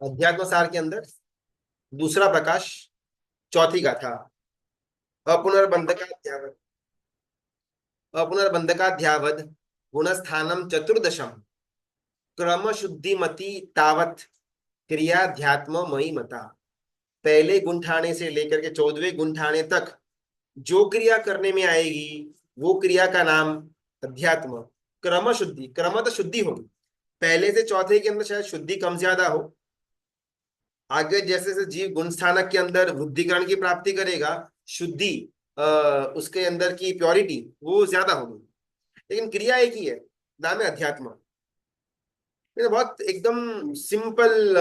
अध्यात्म सार के अंदर दूसरा प्रकाश, चौथी गाथा। अपुनर्बंधकाध्यावत, अपुनर्बंधकाध्यावद गुणस्थानम चतुर्दशम क्रम शुद्धिमति तावत क्रियाध्यात्म मयि मता। पहले गुंठाने से लेकर के 14वें गुंठाने तक जो क्रिया करने में आएगी वो क्रिया का नाम अध्यात्म। क्रम शुद्धि, क्रम तो शुद्धि होगी। पहले से चौथे के अंदर शायद शुद्धि कम ज्यादा हो, आगे जैसे जैसे जीव गुण स्थानक के अंदर बुद्धिकरण की प्राप्ति करेगा, शुद्धि उसके अंदर की प्योरिटी वो ज्यादा होगी, लेकिन क्रिया एक ही है, नाम है अध्यात्म। ये बहुत एकदम सिंपल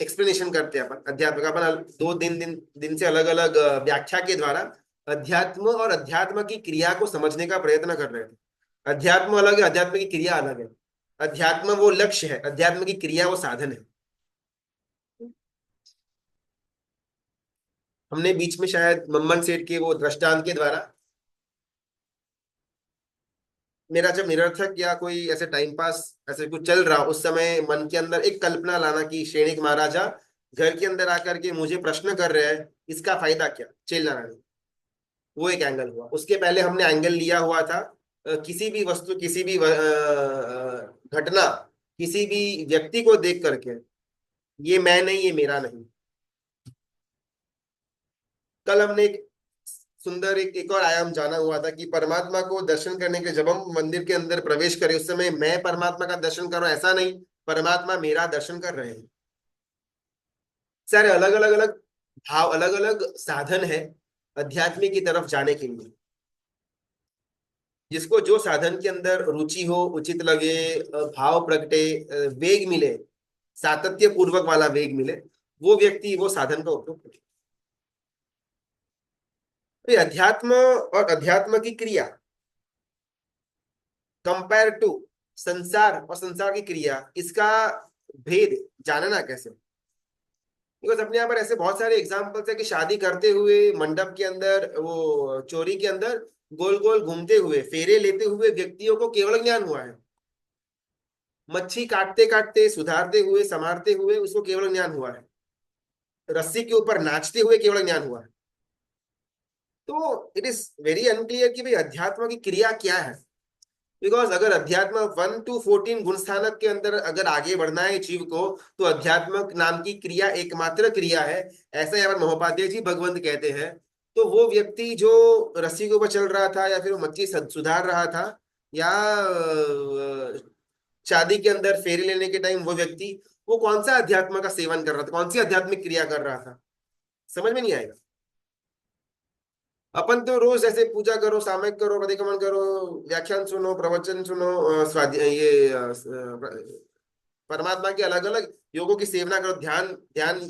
एक्सप्लेनेशन करते हैं अपन अध्यात्म का। अपन दो दिन से अलग अलग व्याख्या के द्वारा अध्यात्म और अध्यात्म की क्रिया को समझने का प्रयत्न कर रहे थे। अध्यात्म अलग है, अध्यात्म की क्रिया अलग है। अध्यात्म वो लक्ष्य है, अध्यात्म की क्रिया वो साधन है। हमने बीच में शायद मम्मन सेठ के वो दृष्टांत के द्वारा, मेरा जब निरर्थक या कोई ऐसे टाइम पास ऐसे कुछ चल रहा उस समय मन के अंदर एक कल्पना लाना कि सैनिक महाराजा घर के अंदर आकर के मुझे प्रश्न कर रहे हैं, इसका फायदा क्या, चेला रानी। वो एक एंगल हुआ। उसके पहले हमने एंगल लिया हुआ था किसी भी वस्तु, किसी भी घटना, किसी भी व्यक्ति को देख करके ये मैं नहीं, ये मेरा नहीं। कल हमने एक सुंदर एक और आयाम जाना हुआ था कि परमात्मा को दर्शन करने के जब हम मंदिर के अंदर प्रवेश करें उस समय मैं परमात्मा का दर्शन कर रहा हूं ऐसा नहीं, परमात्मा मेरा दर्शन कर रहे हैं। सारे अलग अलग अलग भाव, अलग अलग साधन है अध्यात्म की तरफ जाने के लिए। जिसको जो साधन के अंदर रुचि हो, उचित लगे, भाव प्रगटे, वेग मिले, सातत्य पूर्वक वाला वेग मिले, वो व्यक्ति वो साधन का उपयोग करे। तो ये अध्यात्म और अध्यात्म की क्रिया कंपेयर टू संसार और संसार की क्रिया, इसका भेद जानना कैसे। बिकॉज अपने यहाँ पर ऐसे बहुत सारे एग्जाम्पल्स है कि शादी करते हुए मंडप के अंदर, वो चोरी के अंदर गोल गोल घूमते हुए, फेरे लेते हुए व्यक्तियों को केवल ज्ञान हुआ है। मच्छी काटते काटते, सुधारते हुए, संवारते हुए उसको केवल ज्ञान हुआ है। रस्सी के ऊपर नाचते हुए केवल ज्ञान हुआ है। तो इट इज वेरी अनक्लियर कि भाई अध्यात्म की क्रिया क्या है। बिकॉज अगर अध्यात्म 1 to 14 गुण स्थानक के अंदर अगर आगे बढ़ना है जीव को, तो अध्यात्म नाम की क्रिया एकमात्र क्रिया है, ऐसा यहाँ पर महोपाध्याय जी भगवंत कहते हैं। तो वो व्यक्ति जो रस्सी के ऊपर चल रहा था, या फिर वो मच्छी सुधार रहा था, या शादी के अंदर फेरे लेने के टाइम वो व्यक्ति, वो कौन सा अध्यात्म का सेवन कर रहा था, कौन सी आध्यात्मिक क्रिया कर रहा था, समझ में नहीं आएगा। अपन तो रोज ऐसे पूजा करो, सामयिक करो, प्रतिक्रमण करो, व्याख्यान सुनो, प्रवचन सुनो, परमात्मा के अलग अलग योगों की सेवना करो, ध्यान ध्यान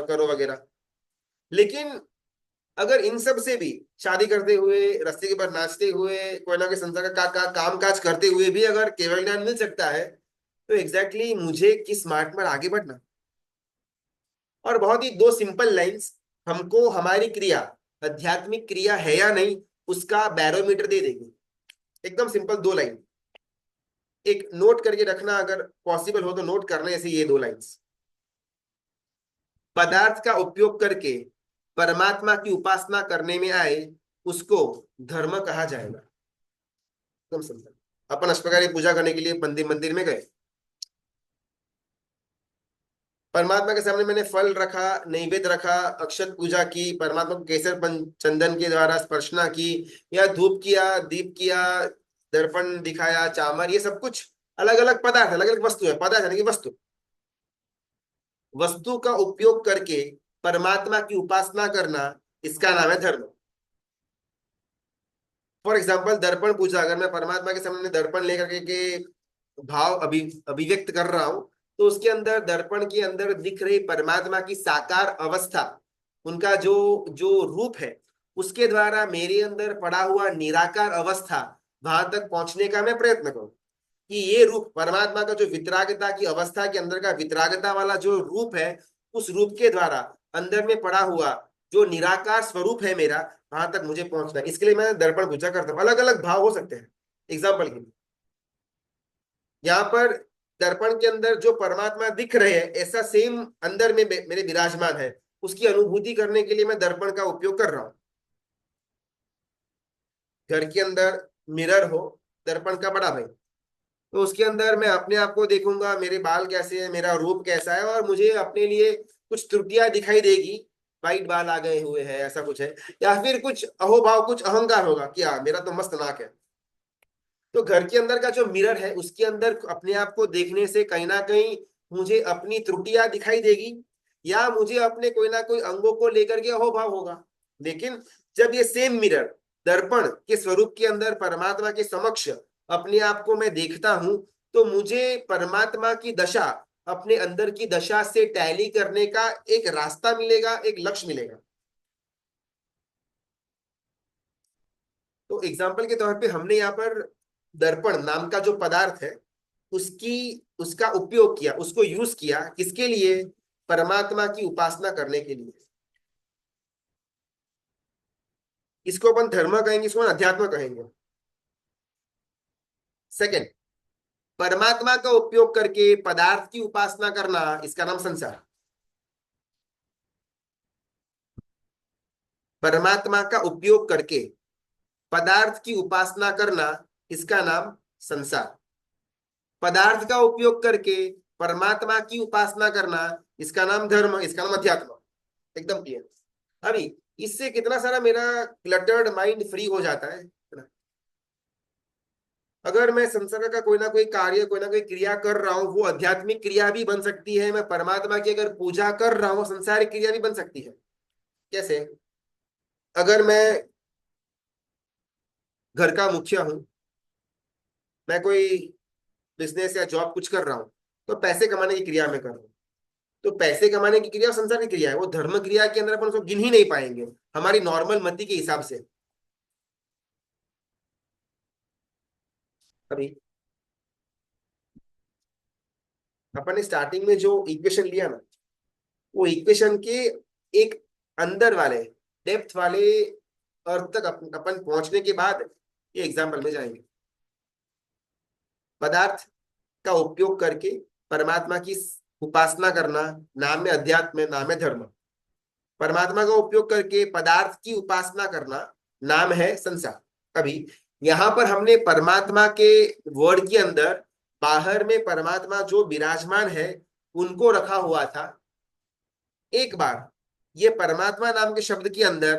करो वगैरह। लेकिन अगर इन सब से भी, शादी करते हुए, रस्ते के ऊपर नाचते हुए, कोई ना कोई संसार का काम काज करते हुए भी अगर केवल ज्ञान मिल सकता है, तो एग्जैक्टली मुझे किस मार्ग पर आगे बढ़ना। और बहुत ही दो सिंपल लाइंस हमको हमारी क्रिया आध्यात्मिक क्रिया है या नहीं उसका बैरोमीटर दे देगी। एकदम सिंपल दो लाइन, एक नोट करके रखना, अगर पॉसिबल हो तो नोट करने ऐसे ये दो लाइंस। पदार्थ का उपयोग करके परमात्मा की उपासना करने में आए उसको धर्म कहा जाएगा। एकदम सिंपल। अपन इस प्रकार की पूजा करने के लिए मंदिर मंदिर में गए, परमात्मा के सामने मैंने फल रखा, नैवेद्य रखा, अक्षत पूजा की, परमात्मा को केसर चंदन के द्वारा स्पर्शना की, या धूप किया, दीप किया, दर्पण दिखाया, चामर, ये सब कुछ अलग अलग पदार्थ, अलग अलग वस्तु है, पदार्थ यानी कि वस्तु, वस्तु का उपयोग करके परमात्मा की उपासना करना, इसका नाम है धर्म। फॉर एग्जाम्पल दर्पण पूजा, अगर मैं परमात्मा के सामने दर्पण लेकर के भाव अभिव्यक्त कर रहा हूं, तो उसके अंदर, दर्पण के अंदर दिख रही परमात्मा की साकार अवस्था, उनका जो जो रूप है, उसके द्वारा मेरे अंदर पड़ा हुआ निराकार अवस्था, वहां तक पहुंचने का मैं प्रयत्न करूं कि ये रूप परमात्मा का जो वितरागता की अवस्था के अंदर का वितरागता वाला जो रूप है, उस रूप के द्वारा अंदर में पड़ा हुआ जो निराकार स्वरूप है मेरा, वहां तक मुझे पहुंचना है। इसके लिए मैं दर्पण पूजा करता हूँ। अलग अलग भाव हो सकते हैं। एग्जाम्पल के लिए यहाँ पर दर्पण के अंदर जो परमात्मा दिख रहे हैं ऐसा सेम अंदर में मेरे विराजमान है, उसकी अनुभूति करने के लिए मैं दर्पण का उपयोग कर रहा हूं। घर के अंदर मिरर हो, दर्पण का बड़ा भाई, तो उसके अंदर मैं अपने आप को देखूंगा, मेरे बाल कैसे है, मेरा रूप कैसा है, और मुझे अपने लिए कुछ त्रुटियां दिखाई देगी, वाइट बाल आ गए हुए हैं ऐसा कुछ है, या फिर कुछ अहोभाव, कुछ अहंकार होगा कि हाँ मेरा तो मस्त नाक है। तो घर के अंदर का जो मिरर है उसके अंदर अपने आप को देखने से कहीं ना कहीं मुझे अपनी त्रुटियां दिखाई देगी, या मुझे अपने कोई ना कोई अंगों को लेकर के अहोभाव होगा। लेकिन जब ये सेम मिरर दर्पण के स्वरूप के अंदर परमात्मा के समक्ष अपने आप को मैं देखता हूं, तो मुझे परमात्मा की दशा, अपने अंदर की दशा से टैली करने का एक रास्ता मिलेगा, एक लक्ष्य मिलेगा। तो एग्जाम्पल के तौर पे हमने यहाँ पर दर्पण नाम का जो पदार्थ है उसकी उसका उपयोग किया, उसको यूज किया किसके लिए? परमात्मा की उपासना करने के लिए। इसको अपन धर्म कहेंगे, इसको अपन अध्यात्म कहेंगे। सेकंड, परमात्मा का उपयोग करके पदार्थ की उपासना करना, इसका नाम संसार। परमात्मा का उपयोग करके पदार्थ की उपासना करना, इसका नाम संसार। पदार्थ का उपयोग करके परमात्मा की उपासना करना, इसका नाम धर्म, इसका नाम अध्यात्म। एकदम क्लियर। अभी इससे कितना सारा मेरा क्लटर्ड माइंड फ्री हो जाता है ना? अगर मैं संसार का कोई ना कोई कार्य, कोई ना कोई क्रिया कर रहा हूं, वो आध्यात्मिक क्रिया भी बन सकती है। मैं परमात्मा की अगर पूजा कर रहा हूं, संसारिक क्रिया भी बन सकती है। कैसे? अगर मैं घर का मुखिया हूं, मैं कोई बिजनेस या जॉब कुछ कर रहा हूं, तो पैसे कमाने की क्रिया में कर रहा हूं। तो पैसे कमाने की क्रिया संसार की क्रिया है, वो धर्म क्रिया के अंदर अपन उसको गिन ही नहीं पाएंगे हमारी नॉर्मल मति के हिसाब से। अभी अपन ने स्टार्टिंग में जो इक्वेशन लिया ना, वो इक्वेशन के एक अंदर वाले, डेप्थ वाले अर्थ तक अपन पहुंचने के बाद ये एग्जाम्पल में जाएंगे। पदार्थ का उपयोग करके परमात्मा की उपासना करना, नाम है अध्यात्म, नाम है धर्म। परमात्मा का उपयोग करके पदार्थ की उपासना करना, नाम है संसार। अभी यहां पर हमने परमात्मा के वर्ड के अंदर बाहर में परमात्मा जो विराजमान है उनको रखा हुआ था। एक बार ये परमात्मा नाम के शब्द के अंदर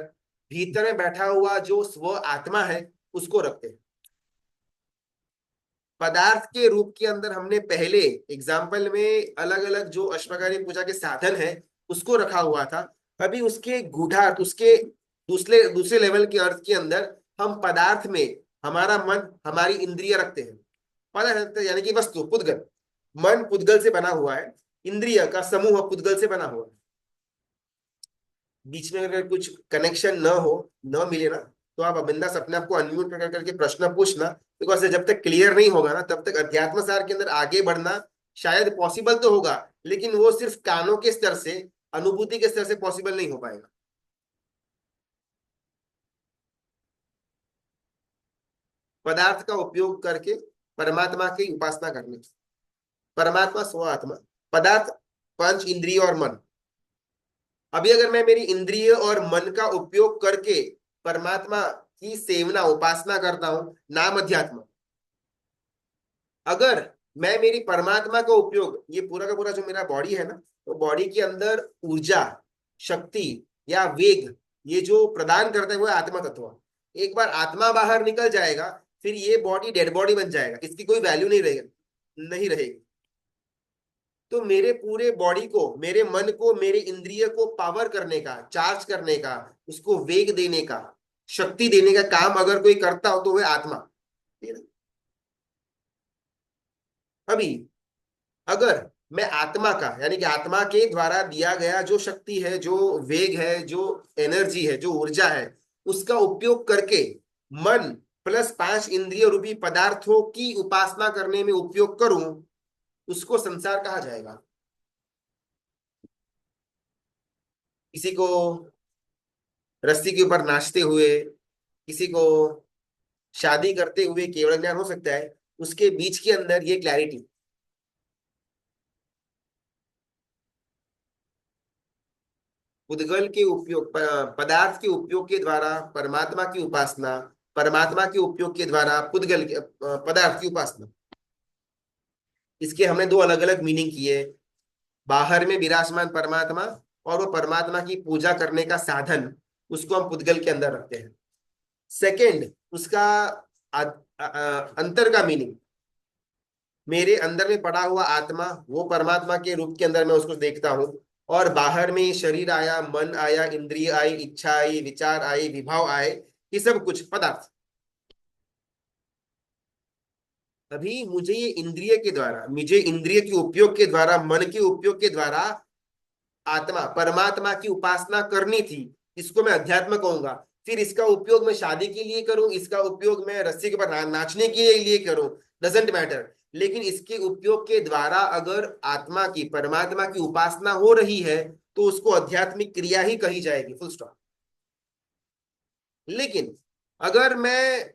भीतर में बैठा हुआ जो स्व आत्मा है उसको रखते हैं। पदार्थ के रूप के अंदर हमने पहले एग्जाम्पल में अलग अलग जो अश्वकारी पूजा के साधन है उसको रखा हुआ था। अभी उसके गूढ़ार्थ, उसके दूसरे दूसरे लेवल के अर्थ के अंदर हम पदार्थ में हमारा मन, हमारी इंद्रिय रखते हैं। पदार्थ यानी कि वस्तु, पुद्गल। मन पुद्गल से बना हुआ है, इंद्रिय का समूह पुद्गल से बना हुआ है। बीच में अगर कुछ कनेक्शन न हो, न मिले ना, तो आप बिंदास अपने आप को अनम्यूट कर करके प्रश्न पूछना। बिकॉज जब तक क्लियर नहीं होगा ना, तब तक अध्यात्म सार के अंदर आगे बढ़ना शायद पॉसिबल तो होगा, लेकिन वो सिर्फ कानों के स्तर से, अनुभूति के स्तर से पॉसिबल नहीं हो पाएगा। पदार्थ का उपयोग करके परमात्मा की उपासना करनी। परमात्मा स्व आत्मा, पदार्थ पंच इंद्रिय और मन। अभी अगर मैं मेरी इंद्रिय और मन का उपयोग करके परमात्मा की सेवना, उपासना करता हूं, नाम अध्यात्म। अगर मैं मेरी परमात्मा का उपयोग, ये पूरा का पूरा जो मेरा बॉडी है ना, तो बॉडी के अंदर ऊर्जा, शक्ति या वेग, ये जो प्रदान करता है वो है आत्मा तत्व। एक बार आत्मा बाहर निकल जाएगा, फिर ये बॉडी डेड बॉडी बन जाएगा, इसकी कोई वैल्यू नहीं रहेगी, नहीं रहेगी। तो मेरे पूरे बॉडी को, मेरे मन को, मेरे इंद्रिय को पावर करने का, चार्ज करने का, उसको वेग देने का, शक्ति देने का काम अगर कोई करता हो तो वह आत्मा। ठीक है ना? अभी अगर मैं आत्मा का, यानी कि आत्मा के द्वारा दिया गया जो शक्ति है, जो वेग है, जो एनर्जी है, जो ऊर्जा है, उसका उपयोग करके मन प्लस पांच इंद्रिय रूपी पदार्थों की उपासना करने में उपयोग करूं, उसको संसार कहा जाएगा। किसी को रस्सी के ऊपर नाचते हुए, किसी को शादी करते हुए केवल ज्ञान हो सकता है, उसके बीच के अंदर ये क्लैरिटी। पुद्गल के उपयोग पदार्थ के उपयोग के द्वारा परमात्मा की उपासना, परमात्मा के उपयोग के द्वारा पुद्गल के पदार्थ की उपासना। इसके हमने दो अलग अलग मीनिंग किए। बाहर में विराजमान परमात्मा और वो परमात्मा की पूजा करने का साधन, उसको हम पुद्गल के अंदर रखते हैं। सेकंड, उसका अंतर का मीनिंग, मेरे अंदर में पड़ा हुआ आत्मा, वो परमात्मा के रूप के अंदर मैं उसको देखता हूँ, और बाहर में शरीर आया, मन आया, इंद्रिय आई, इच्छा आई, विचार आए, विभाव आए, ये सब कुछ पदार्थ। अभी मुझे ये इंद्रिय के द्वारा, मुझे इंद्रिय के उपयोग के द्वारा, मन के उपयोग के द्वारा आत्मा परमात्मा की उपासना करनी थी। इसको मैं अध्यात्म कहूंगा। फिर इसका उपयोग मैं शादी के लिए करूं, इसका उपयोग मैं रस्सी के ऊपर नाचने के लिए करूं, डजेंट मैटर। लेकिन इसके उपयोग के द्वारा अगर आत्मा की, परमात्मा की उपासना हो रही है, तो उसको आध्यात्मिक क्रिया ही कही जाएगी, फुल स्टॉप। लेकिन अगर मैं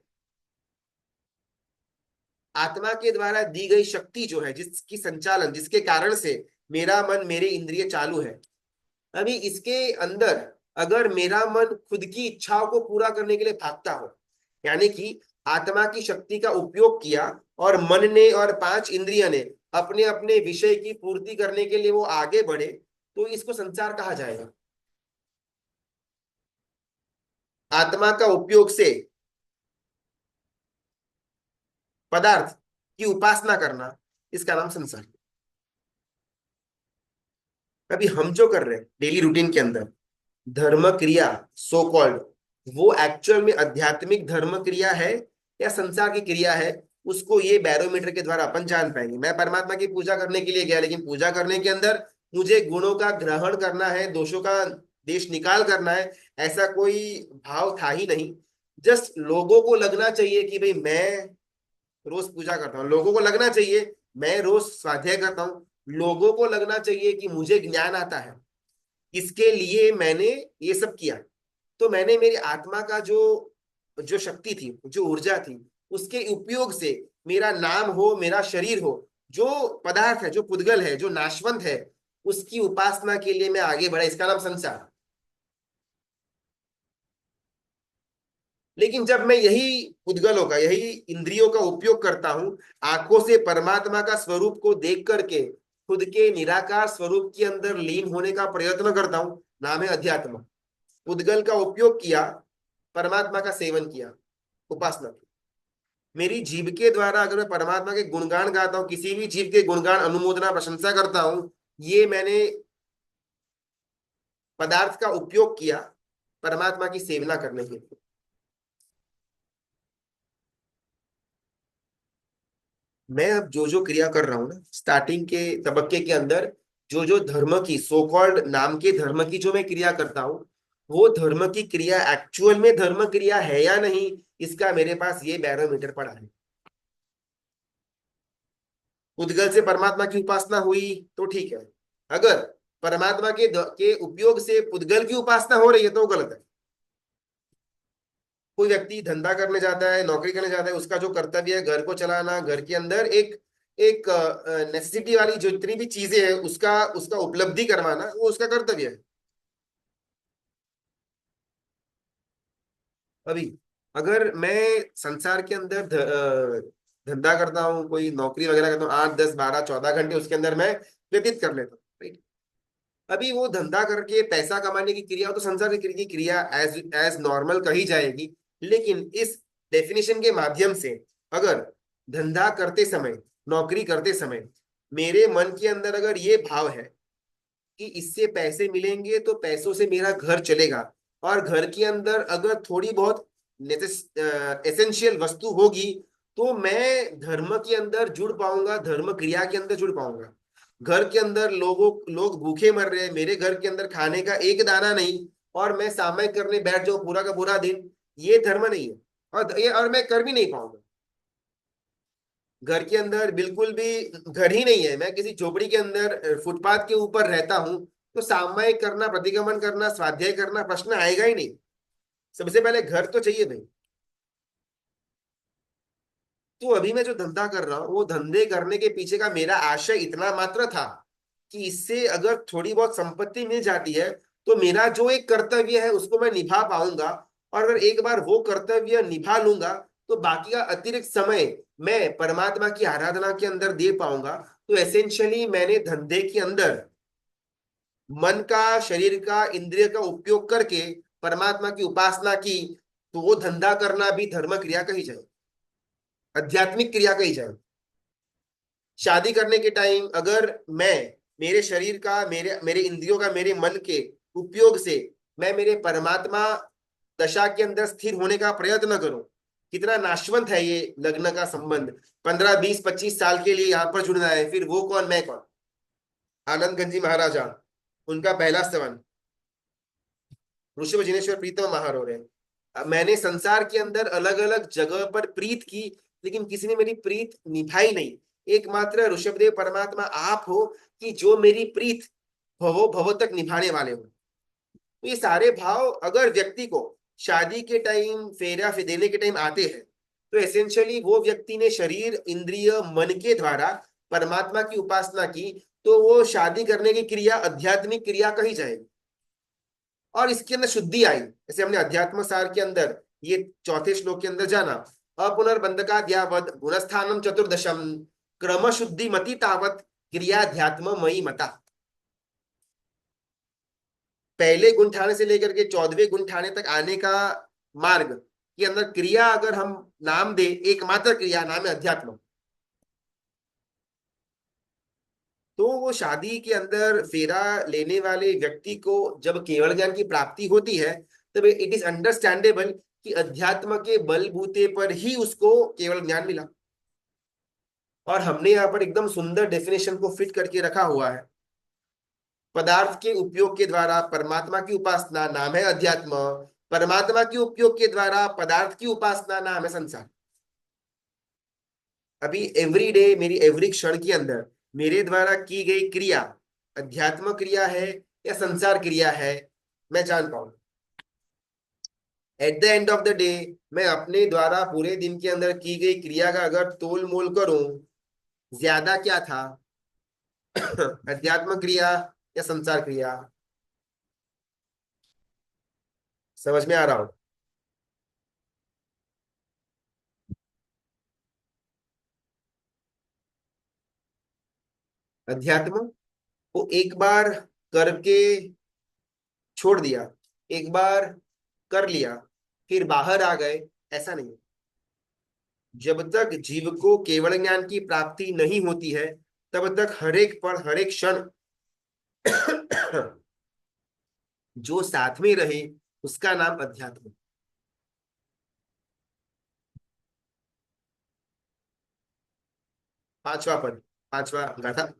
आत्मा के द्वारा दी गई शक्ति जो है, जिसकी संचालन, जिसके कारण से मेरा मन, मेरे इंद्रिय चालू है, अभी इसके अंदर अगर मेरा मन खुद की इच्छाओं को पूरा करने के लिए भागता हो, यानी कि आत्मा की शक्ति का उपयोग किया और मन ने और पांच इंद्रिय ने अपने अपने विषय की पूर्ति करने के लिए वो आगे बढ़े, तो इसको संसार कहा जाएगा। आत्मा का उपयोग से पदार्थ की उपासना करना, इसका नाम संसार। अभी हम जो कर रहे हैं डेली रूटीन के अंदर धर्म क्रिया, सो कॉल्ड, वो एक्चुअल में आध्यात्मिक धर्म क्रिया है या संसार की क्रिया है, उसको ये बैरोमीटर के द्वारा अपन जान पाएंगे। मैं परमात्मा की पूजा करने के लिए गया, लेकिन पूजा करने के अंदर मुझे गुणों का ग्रहण करना है, दोषों का देश निकाल करना है, ऐसा कोई भाव था ही नहीं। जस्ट लोगों को लगना चाहिए कि भाई मैं रोज पूजा करता हूँ, लोगों को लगना चाहिए मैं रोज स्वाध्याय करता हूँ, लोगों को लगना चाहिए कि मुझे ज्ञान आता है, इसके लिए मैंने ये सब किया। तो मैंने मेरी आत्मा का जो जो शक्ति थी, जो ऊर्जा थी, उसके उपयोग से मेरा नाम हो, मेरा शरीर हो, जो पदार्थ है, जो पुद्गल है, जो नाशवंत है, उसकी उपासना के लिए मैं आगे बढ़ा, इसका नाम संसार। लेकिन जब मैं यही पुद्गलों का, यही इंद्रियों का उपयोग करता हूं, आंखों से परमात्मा का स्वरूप को देख करके खुद के निराकार स्वरूप के अंदर लीन होने का प्रयत्न करता हूं, नाम है अध्यात्म। पुद्गल का उपयोग किया, परमात्मा का सेवन किया, उपासना की। मेरी जीव के द्वारा अगर मैं परमात्मा के गुणगान गाता हूं, किसी भी जीव के गुणगान, अनुमोदना, प्रशंसा करता हूं, ये मैंने पदार्थ का उपयोग किया परमात्मा की सेवना करने के लिए। मैं अब जो जो क्रिया कर रहा हूं ना, स्टार्टिंग के तबक्के के अंदर जो जो धर्म की, सो कॉल्ड नाम के धर्म की जो मैं क्रिया करता हूं, वो धर्म की क्रिया एक्चुअल में धर्म क्रिया है या नहीं, इसका मेरे पास ये बैरोमीटर पड़ा है। उद्गल से परमात्मा की उपासना हुई तो ठीक है, अगर परमात्मा के उपयोग से पुद्गल की उपासना हो रही है तो वो गलत है। कोई व्यक्ति धंधा करने जाता है, नौकरी करने जाता है, उसका जो कर्तव्य है घर को चलाना, घर के अंदर एक एक नेसेसिटी वाली जो जितनी भी चीजें हैं उसका उसका उपलब्धि करवाना, वो उसका कर्तव्य है। अभी अगर मैं संसार के अंदर धंधा करता हूँ, कोई नौकरी वगैरह करता हूँ, 8 10 12 14 घंटे उसके अंदर मैं व्यतीत कर लेता हूँ, राइट। अभी वो धंधा करके पैसा कमाने की क्रिया तो संसार की क्रिया एज एज नॉर्मल कही जाएगी। लेकिन इस डेफिनेशन के माध्यम से अगर धंधा करते समय, नौकरी करते समय मेरे मन के अंदर अगर ये भाव है कि इससे पैसे मिलेंगे तो पैसों से मेरा घर चलेगा, और घर के अंदर अगर थोड़ी बहुत एसेंशियल वस्तु होगी, तो मैं धर्म के अंदर जुड़ पाऊंगा, धर्म क्रिया के अंदर जुड़ पाऊंगा। घर के अंदर लोग भूखे मर रहे हैं, मेरे घर के अंदर खाने का एक दाना नहीं, और मैं सामयिक करने बैठ जाऊं पूरा का पूरा दिन, ये धर्म नहीं है। और मैं कर भी नहीं पाऊंगा। घर के अंदर बिल्कुल भी घर ही नहीं है, मैं किसी झोपड़ी के अंदर फुटपाथ के ऊपर रहता हूं, तो सामयिक करना, प्रतिगमन करना, स्वाध्याय करना प्रश्न आएगा ही नहीं। सबसे पहले घर तो चाहिए भाई। तो अभी मैं जो धंधा कर रहा हूँ, वो धंधे करने के पीछे का मेरा आशय इतना मात्र था कि इससे अगर थोड़ी बहुत संपत्ति मिल जाती है, तो मेरा जो एक कर्तव्य है उसको मैं निभा पाऊंगा। और अगर एक बार वो कर्तव्य निभा लूंगा तो बाकी का अतिरिक्त समय मैं परमात्मा की आराधना के अंदर दे पाऊंगा। तो एसेंशियली मैंने धंधे के अंदर मन का, शरीर का, इंद्रिय का उपयोग करके परमात्मा की उपासना की, तो वो धंधा करना भी धर्म क्रिया कही जाए, आध्यात्मिक क्रिया कही जाए। शादी करने के टाइम अगर मैं मेरे शरीर का, मेरे मेरे इंद्रियों का, मेरे मन के उपयोग से मैं मेरे परमात्मा दशा के अंदर स्थिर होने का प्रयत्न करूं, कितना नाशवंत है ये लग्न का संबंध। 15 20 25 साल के लिए यहाँ पर जुड़ना है, फिर वो कौन मैं कौन। आनंद गंजी महाराजा, उनका पहला स्तवन, ऋषभ जिनेश्वर प्रीतम महारो रहे। मैंने संसार के अंदर अलग अलग जगह पर प्रीत की, लेकिन किसी ने मेरी प्रीत निभाई नहीं। एकमात्र ऋषभदेव परमात्मा आप हो कि जो मेरी प्रीत भवो भव तक निभाने वाले हो। तो ये सारे भाव अगर व्यक्ति को शादी के टाइम, फेरा देने के टाइम आते हैं, तो एसेंशियली वो व्यक्ति ने शरीर, इंद्रिय, मन के द्वारा परमात्मा की उपासना की, तो वो शादी करने की क्रिया आध्यात्मिक क्रिया कही जाएगी। और इसके अंदर शुद्धि आई, जैसे हमने अध्यात्म सार के अंदर ये चौथे श्लोक के अंदर जाना, अपुनर्बंधकाद्यावद गुणस्थानम चतुर्दशम क्रम शुद्धि मति तावत क्रियाध्यात्म मयि मता। पहले गुंठाने से लेकर के 14वें गुंठाने तक आने का मार्ग के अंदर क्रिया अगर हम नाम दे, एकमात्र क्रिया नाम है अध्यात्म। तो वो शादी के अंदर फेरा लेने वाले व्यक्ति को जब केवल ज्ञान की प्राप्ति होती है, तब इट इज अंडरस्टैंडेबल कि अध्यात्म के बलबूते पर ही उसको केवल ज्ञान मिला। और हमने यहाँ पर एकदम सुंदर डेफिनेशन को फिट करके रखा हुआ है। पदार्थ के उपयोग के द्वारा परमात्मा की उपासना नाम है अध्यात्म, परमात्मा के उपयोग के द्वारा पदार्थ की उपासना नाम है संसार। अभी एवरी डे, मेरी एवरी क्षण के अंदर मेरे द्वारा की गई क्रिया अध्यात्म क्रिया है या संसार क्रिया है, मैं जान पाऊं। At the end of the day मैं अपने द्वारा पूरे दिन के अंदर की गई क्रिया का अगर तोल मोल करूं, ज्यादा क्या था, अध्यात्म क्रिया या संसार क्रिया। समझ में आ रहा हो? अध्यात्म वो एक बार करके छोड़ दिया, एक बार कर लिया फिर बाहर आ गए, ऐसा नहीं। जब तक जीव को केवल ज्ञान की प्राप्ति नहीं होती है, तब तक हर एक पल, हर एक क्षण जो साथ में रहे उसका नाम अध्यात्म। पांचवा पद, पांचवा गाथा।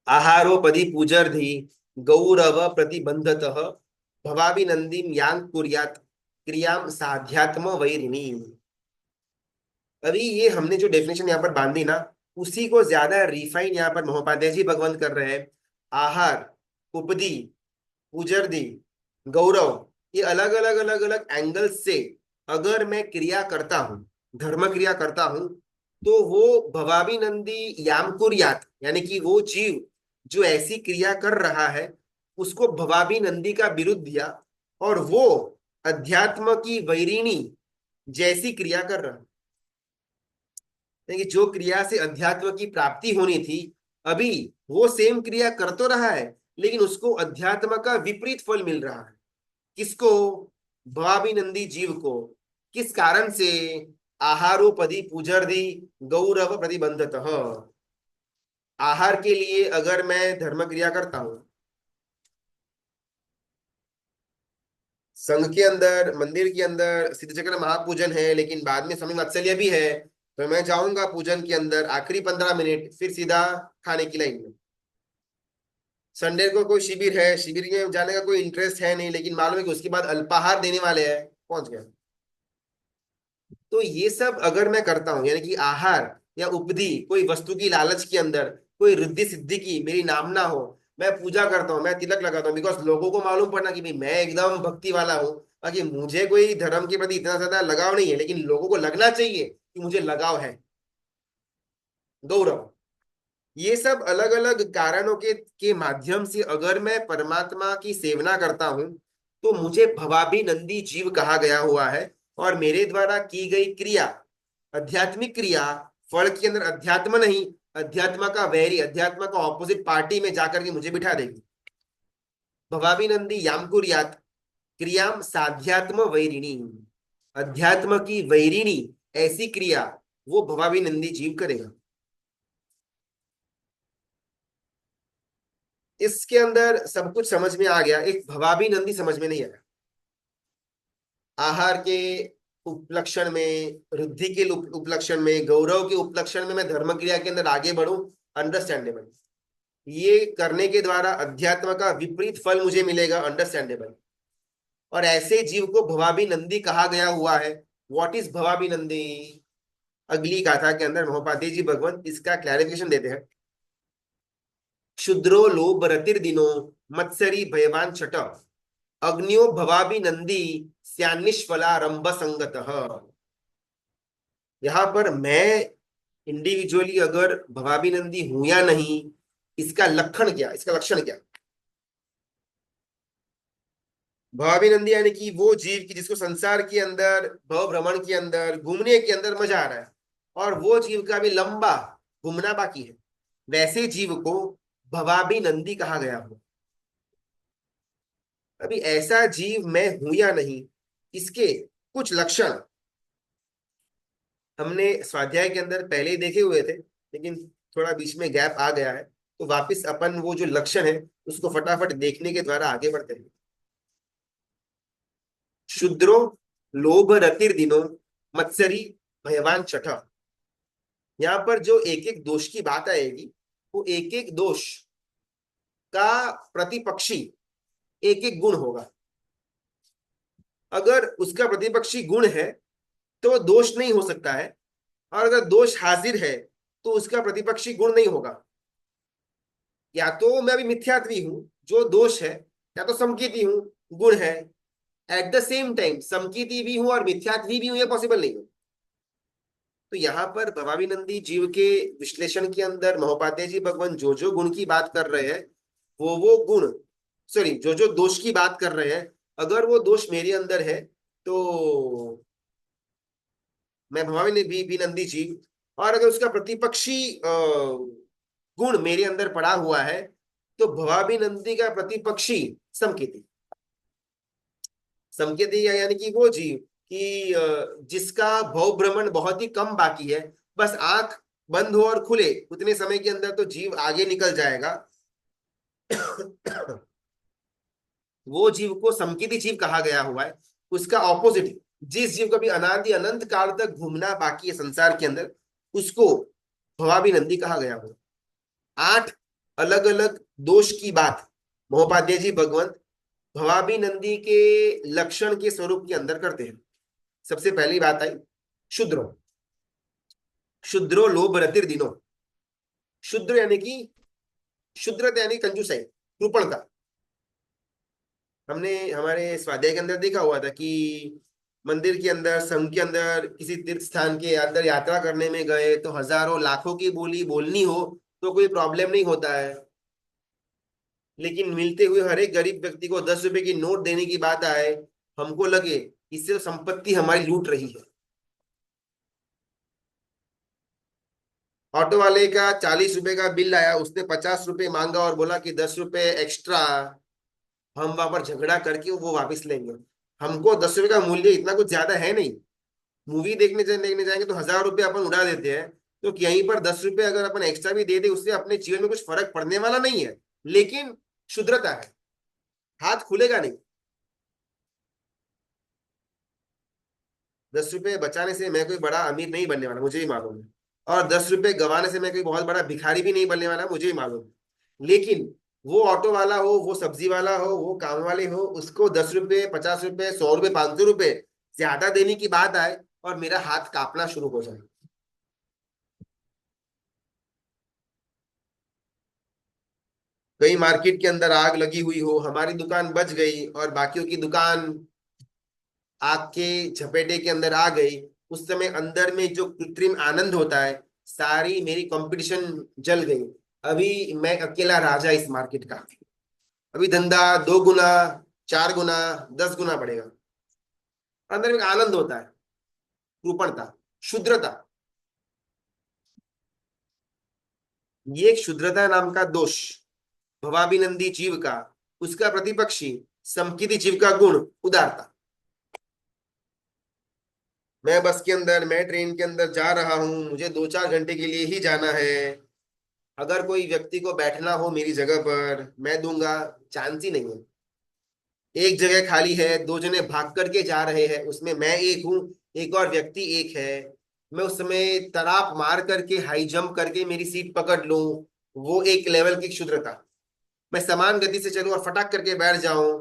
आहारोपदी पूजर्धि गौरव प्रतिबंधतः भवाभिनंदीम यांग कुर्यात क्रियाम साध्यात्म वैरिणी। अभी ये हमने जो डेफिनेशन यहाँ पर बांधी ना, उसी को ज्यादा रिफाइन यहाँ पर महोपाध्याय जी भगवंत कर रहे हैं। आहार, उपदी, पूजर्दी, गौरव, ये अलग अलग अलग अलग एंगल से अगर मैं क्रिया करता हूं, धर्म क्रिया करता हूं, तो वो भवाभिनंदी यामकुर्यात, यानी कि वो जीव जो ऐसी क्रिया कर रहा है उसको भवाभिनंदी का बिरुद दिया, और वो अध्यात्म की वैरिणी जैसी क्रिया कर रहा है। यानी कि जो क्रिया से अध्यात्म की प्राप्ति होनी थी, अभी वो सेम क्रिया कर तो रहा है, लेकिन उसको अध्यात्म का विपरीत फल मिल रहा है। किसको? भवाभिनंदी जीव को। किस कारण से? आहारोपदी पूजर्दी गौरव प्रतिबंधतः। आहार के लिए अगर मैं धर्म क्रिया करता हूं, संघ के अंदर, मंदिर के अंदर सिद्ध चक्र महापूजन है, लेकिन बाद में स्वामी वात्सल्य भी है, तो मैं जाऊंगा पूजन के अंदर, आखिरी 15 मिनट फिर सीधा खाने की लाइन में। संडे को कोई शिविर है, शिविर में जाने का कोई इंटरेस्ट है नहीं, लेकिन मालूम है कि उसके बाद अल्पाहार देने वाले हैं, पहुंच गया। तो ये सब अगर मैं करता हूं, यानी कि आहार या उपदी, कोई वस्तु की लालच के अंदर, कोई रिद्धि सिद्धि की मेरी नामना हो, मैं पूजा करता हूँ, मैं तिलक लगाता हूँ, बिकॉज लोगों को मालूम पड़ना कि भाई मैं एकदम भक्ति वाला हूँ। बाकी मुझे कोई धर्म के प्रति इतना ज्यादा लगाव नहीं है, लेकिन लोगों को लगना चाहिए कि मुझे लगाव है। गौरव, ये सब अलग अलग कारणों के माध्यम से अगर मैं परमात्मा की सेवना करता हूं तो मुझे भवाभिनंदी जीव कहा गया हुआ है। और मेरे द्वारा की गई क्रिया, आध्यात्मिक क्रिया, फल के अंदर अध्यात्म नहीं, अध्यात्म का वैरी, अध्यात्म का ऑपोजिट पार्टी में जाकर के मुझे बिठा देगी। भवाभिनंदी याम कुर्यात क्रियाम साध्यात्म वैरिणी, अध्यात्म की वैरिणी ऐसी क्रिया वो भवाभिनंदी जीव करेगा। इसके अंदर सब कुछ समझ में आ गया, एक भवाभिनंदी समझ में नहीं आया। आहार के उपलक्षण में, वृद्धि के उपलक्षण में, गौरव के उपलक्षण में मैं धर्म क्रिया के अंदर आगे बढ़ूं, अंडरस्टैंडेबल। ये करने के द्वारा अध्यात्म का विपरीत फल मुझे मिलेगा, अंडरस्टैंडेबल। और ऐसे जीव को भवाभिनंदी कहा गया हुआ है। व्हाट इज भवाभिनंदी? अगली गाथा के अंदर महोपाध्याय जी भगवान इसका क्लैरिफिकेशन देते हैं। क्षुद्रो लोभ रतिर्दिनो मत्सरी भयवान छट अग्नियो भवाभिनंदी स्यान्निष्फलारंभ संगतः। यहाँ पर मैं इंडिविजुअली अगर भवाभिनंदी हूं या नहीं, इसका लक्षण क्या, इसका लक्षण क्या? भवाभिनंदी यानी कि वो जीव की जिसको संसार के अंदर, भव भ्रमण के अंदर, घूमने के अंदर मजा आ रहा है, और वो जीव का भी लंबा घूमना बाकी है, वैसे जीव को भवाभिनंदी कहा गया हो। अभी ऐसा जीव मैं हूं या नहीं, इसके कुछ लक्षण हमने स्वाध्याय के अंदर पहले ही देखे हुए थे, लेकिन थोड़ा बीच में गैप आ गया है, तो वापस अपन वो जो लक्षण है उसको फटाफट देखने के द्वारा आगे बढ़ते हैं। शुद्रो लोभ रतिर दिनो मत्सरी भयवान छठ। यहाँ पर जो एक एक दोष की बात आएगी, वो एक एक दोष का प्रतिपक्षी एक एक गुण होगा। अगर उसका प्रतिपक्षी गुण है तो दोष नहीं हो सकता है, और अगर दोष हाजिर है तो उसका प्रतिपक्षी गुण नहीं होगा। या तो मैं अभी मिथ्यात्वी हूं जो दोष है, या तो समकीर्ति हूं गुण है। एट द सेम टाइम समकीर्ति भी हूं और मिथ्यात्वी भी हूं, ये पॉसिबल नहीं है। तो यहाँ पर भवाभिनंदी जीव के विश्लेषण के अंदर महोपाध्याय जी भगवान जो जो गुण की बात कर रहे हैं, वो गुण, सॉरी, जो जो दोष की बात कर रहे हैं, अगर वो दोष मेरे अंदर है तो मैं भवाभिनंदी जीव, और अगर उसका प्रतिपक्षी गुण मेरे अंदर पड़ा हुआ है तो भवाभिनंदी का प्रतिपक्षी समकेती। समकेती यानी कि वो जीव कि जिसका भव भ्रमण बहुत ही कम बाकी है, बस आंख बंद हो और खुले उतने समय के अंदर तो जीव आगे निकल जाएगा। वो जीव को समकेती जीव कहा गया हुआ है। उसका ऑपोजिट, जिस जीव का भी अनादि अनंत काल तक घूमना बाकी है संसार के अंदर, उसको भवाभिनंदी कहा गया हुआ। 8 अलग अलग दोष की बात महोपाध्याय जी भगवंत भवाभिनंदी के लक्षण के स्वरूप के अंदर करते हैं। सबसे पहली बात आई शुद्रो। शुद्रो लोभ रतिर दिनो। शुद्र यानी कि, शुद्र यानी कंजूसाई, कृपण का। हमने हमारे स्वाध्याय के अंदर देखा हुआ था कि मंदिर के अंदर, संघ के अंदर, किसी तीर्थ स्थान के अंदर यात्रा करने में गए तो हजारों लाखों की बोली बोलनी हो तो कोई प्रॉब्लम नहीं होता है, लेकिन मिलते हुए हर एक गरीब व्यक्ति को 10 रुपए की नोट देने की बात आए, हमको लगे इससे तो संपत्ति हमारी लूट रही है। ऑटो वाले का 40 रुपए का बिल आया, उसने 50 रुपए मांगा और बोला कि 10 रुपए एक्स्ट्रा, हम वहां पर झगड़ा करके वो वापस लेंगे। हमको 10 रुपए का मूल्य इतना कुछ ज्यादा है नहीं। मूवी देखने जाएंगे तो 1000 रुपये अपन उड़ा देते हैं, तो यहीं पर 10 रुपए अगर अपन एक्स्ट्रा भी दे दे उससे अपने जीवन में कुछ फर्क पड़ने वाला नहीं है। लेकिन शुद्रता है, हाथ खुलेगा नहीं। 10 रुपए बचाने से मैं कोई बड़ा अमीर नहीं बनने वाला, मुझे भी मालूम है। और 10 रुपए गंवाने से मैं कोई बहुत बड़ा भिखारी भी नहीं बनने वाला, मुझे भी मालूम है। लेकिन वो ऑटो वाला हो, वो सब्जी वाला हो, वो काम वाले हो, उसको 10 रुपए, 50 रुपए, 100 रुपए, 500 रुपए ज्यादा देने की बात आए और मेरा हाथ कांपना शुरू हो जाए। कहीं मार्केट के अंदर आग लगी हुई हो, हमारी दुकान बच गई और बाकियों की दुकान आग के झपेटे के अंदर आ गई, उस समय अंदर में जो कृत्रिम आनंद होता है, सारी मेरी कंपटीशन जल गई। अभी मैं अकेला राजा इस मार्केट का। अभी धंधा 2 गुना, 4 गुना, 10 गुना बढ़ेगा। अंदर में एक आनंद होता है, कृपणता, शुद्रता। ये एक शुद्रता नाम का दोष, भवाभिनंदी जीव का, उसका प्रतिपक्षी समकिति जीव का गुण उदारता। मैं बस के अंदर, मैं ट्रेन के अंदर जा रहा हूं, मुझे 2-4 घंटे के लिए ही जाना है। अगर कोई व्यक्ति को बैठना हो मेरी जगह पर, मैं दूंगा, चांस ही नहीं है। एक जगह खाली है, 2 जने भाग करके जा रहे हैं, उसमें मैं एक हूँ, एक और व्यक्ति एक है। मैं उस समय तड़ाप मार करके हाई जंप करके मेरी सीट पकड़ लूं, वो एक लेवल की क्षुद्रता। मैं समान गति से चलूं और फटाक करके बैठ जाऊं,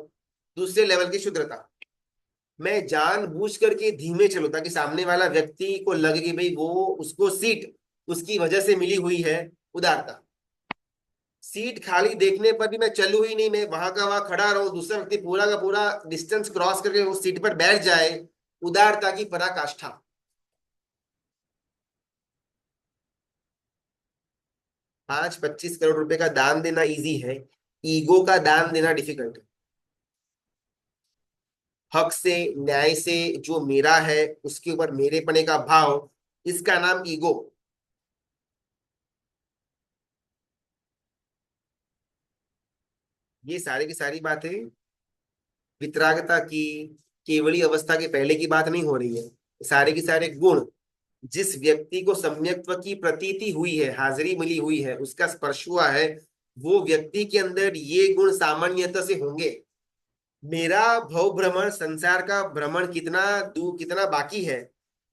दूसरे लेवल की क्षुद्रता। मैं जानबूझ करके धीमे चलूं ताकि सामने वाला व्यक्ति को लगे कि भाई वो, उसको सीट उसकी वजह से मिली हुई है, उदारता। सीट खाली देखने पर भी मैं चलूं ही नहीं, मैं वहां का वहां खड़ा रहूं, दूसरा व्यक्ति पूरा का पूरा डिस्टेंस क्रॉस करके उस सीट पर बैठ जाए, उदारता की पराकाष्ठा। 5-25 करोड़ रुपए का दान देना इजी है, ईगो का दान देना डिफिकल्ट है। हक से, न्याय से, जो मेरा है उसके ऊपर मेरे पने का भाव, इसका नाम ईगो। ये सारी की सारी बातें वितरागता की, केवली अवस्था के पहले की बात नहीं हो रही है। सारे के सारे गुण, जिस व्यक्ति को सम्यक्त्व की प्रतीति हुई है, हाजिरी मिली हुई है, उसका स्पर्श हुआ है, वो व्यक्ति के अंदर ये गुण सामान्यतः से होंगे। मेरा भव भ्रमण, संसार का भ्रमण कितना दूर, कितना बाकी है,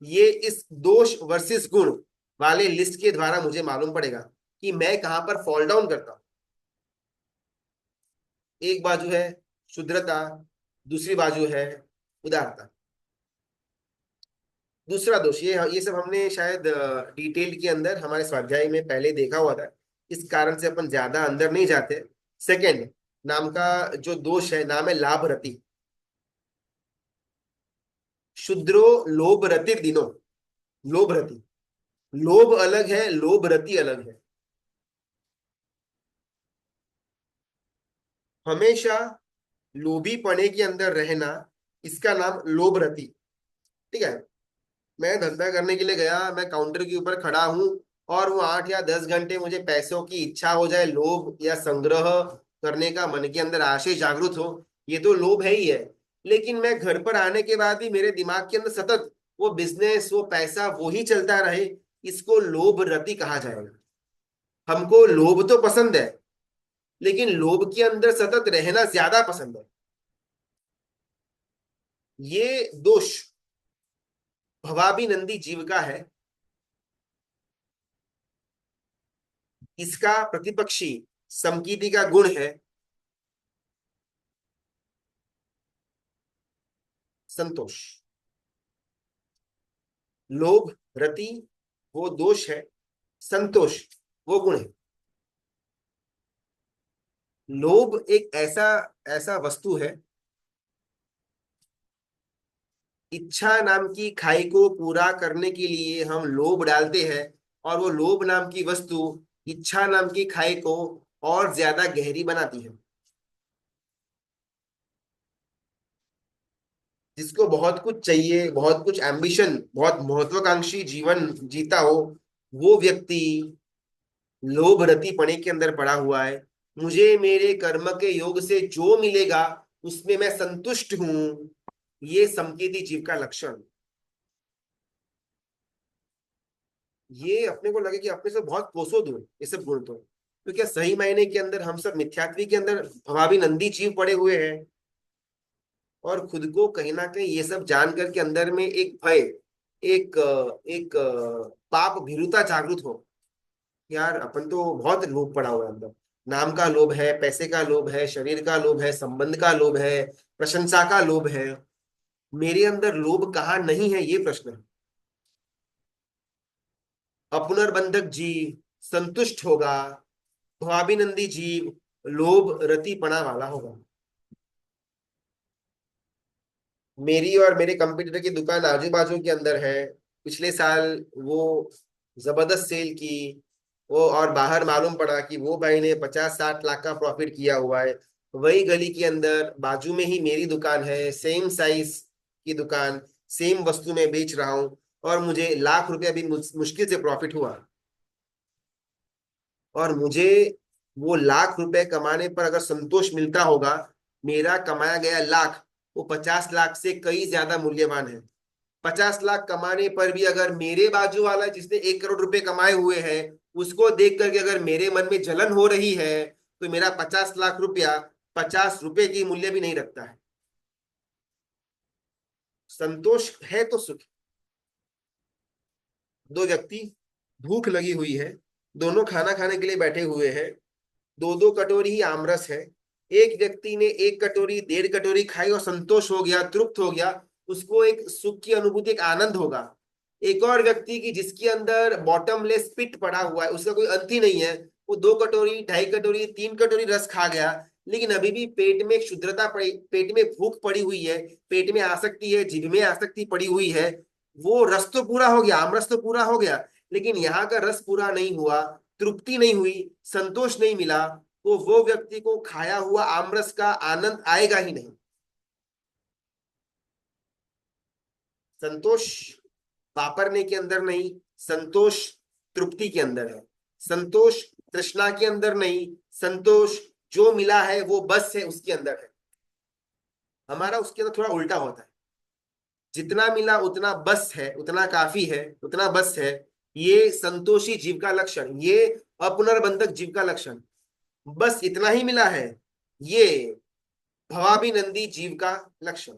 ये इस दोष वर्सेस गुण वाले लिस्ट के द्वारा मुझे मालूम पड़ेगा कि मैं कहां पर फॉल डाउन करता हूं। एक बाजू है शुद्रता, दूसरी बाजू है उदारता। दूसरा दोष, ये सब हमने शायद डिटेल के अंदर हमारे स्वाध्याय में पहले देखा हुआ था, इस कारण से अपन ज्यादा अंदर नहीं जाते। सेकंड नाम का जो दोष है, नाम है लाभ रति। शुद्रो लोभ रतिर दिनो। लोभ रति, लोभ अलग है, लोभ रति अलग है। हमेशा लोभी पने के अंदर रहना, इसका नाम लोभ रति। ठीक है। मैं धंधा करने के लिए गया, मैं काउंटर के ऊपर खड़ा हूं, और वो 8 या 10 घंटे मुझे पैसों की इच्छा हो जाए, लोभ या संग्रह करने का मन के अंदर आशय जागृत हो, ये तो लोभ है ही है। लेकिन मैं घर पर आने के बाद भी मेरे दिमाग के अंदर सतत वो बिजनेस, वो पैसा, वो ही चलता रहे, इसको लोभ रति कहा जाएगा। हमको लोभ तो पसंद है, लेकिन लोभ के अंदर सतत रहना ज्यादा पसंद है। ये दोष भवाभिनंदी जीव का है। इसका प्रतिपक्षी समकीति का गुण है संतोष। लोभ रति वो दोष है, संतोष वो गुण है। लोभ एक ऐसा ऐसा वस्तु है, इच्छा नाम की खाई को पूरा करने के लिए हम लोभ डालते हैं, और वो लोभ नाम की वस्तु इच्छा नाम की खाई को और ज्यादा गहरी बनाती है। जिसको बहुत कुछ चाहिए, बहुत कुछ एम्बिशन, बहुत महत्वाकांक्षी जीवन जीता हो, वो व्यक्ति लोभ रति पणे के अंदर पड़ा हुआ है। मुझे मेरे कर्म के योग से जो मिलेगा उसमें मैं संतुष्ट हूं, ये समकेती जीव का लक्षण। ये अपने को लगे कि अपने से बहुत कोसों दूर ये सब गुण तो क्या सही मायने के अंदर हम सब मिथ्यात्वी के अंदर भवाभी नंदी जीव पड़े हुए हैं, और खुद को कहीं ना कहीं ये सब जान करके अंदर में एक भय, एक पाप भीरुता जागृत हो। यार अपन तो बहुत लोभ पड़ा हुआ है अंदर। नाम का लोभ है, पैसे का लोभ है, शरीर का लोभ है, संबंध का लोभ है, प्रशंसा का लोभ है। मेरे अंदर लोभ कहाँ नहीं है, ये प्रश्न है। अपुनर्बंधक जीव संतुष्ट होगा, भावाभिनंदी जीव लोभ रतिपना वाला होगा। मेरी और मेरे कंप्यूटर की दुकान आजू बाजू के अंदर है। पिछले साल वो जबरदस्त सेल की, वो और बाहर मालूम पड़ा कि वो भाई ने 50-60 लाख का प्रॉफिट किया हुआ है। वही गली के अंदर बाजू में ही मेरी दुकान है, सेम साइज की दुकान, सेम वस्तु में बेच रहा हूँ, और मुझे लाख रुपया भी मुश्किल से प्रॉफिट हुआ। और मुझे वो लाख रुपए कमाने पर अगर संतोष मिलता होगा, मेरा कमाया गया लाख वो 50 लाख से कई ज्यादा मूल्यवान है। 50 लाख कमाने पर भी अगर मेरे बाजू वाला जिसने 1 करोड़ रुपए कमाए हुए हैं, उसको देख करके अगर मेरे मन में जलन हो रही है, तो मेरा 50 लाख रुपया 50 रुपए की मूल्य भी नहीं रखता है। संतोष है तो सुख। दो व्यक्ति, भूख लगी हुई है, दोनों खाना खाने के लिए बैठे हुए हैं, दो दो कटोरी ही आमरस है। एक व्यक्ति ने 1 कटोरी 1.5 कटोरी खाई और संतोष हो गया, तृप्त हो गया, उसको एक सुख की अनुभूति, एक आनंद होगा। एक और व्यक्ति की जिसके अंदर बॉटमलेस पिट पड़ा हुआ है, उसका कोई अंत ही नहीं है, वो 2 कटोरी 2.5 कटोरी 3 कटोरी रस खा गया, लेकिन अभी भी पेट में क्षुद्रता पड़ी, पेट में भूख पड़ी हुई है, पेट में आसक्ति है, जीभ में आसक्ति पड़ी हुई है। वो रस तो पूरा हो गया, आमरस तो पूरा हो गया, लेकिन यहाँ का रस पूरा नहीं हुआ, तृप्ति नहीं हुई, संतोष नहीं मिला, तो वो व्यक्ति को खाया हुआ आमरस का आनंद आएगा ही नहीं। संतोष वापरने के अंदर नहीं, संतोष तृप्ति के अंदर है। संतोष तृष्णा के अंदर नहीं, संतोष जो मिला है वो बस है उसके अंदर है। हमारा उसके अंदर थोड़ा उल्टा होता है, जितना मिला उतना बस है, उतना काफी है, उतना बस है। ये संतोषी जीव का लक्षण, ये अपुनर्बंधक जीव का लक्षण। बस इतना ही मिला है, ये भवाभिनंदी जीव का लक्षण।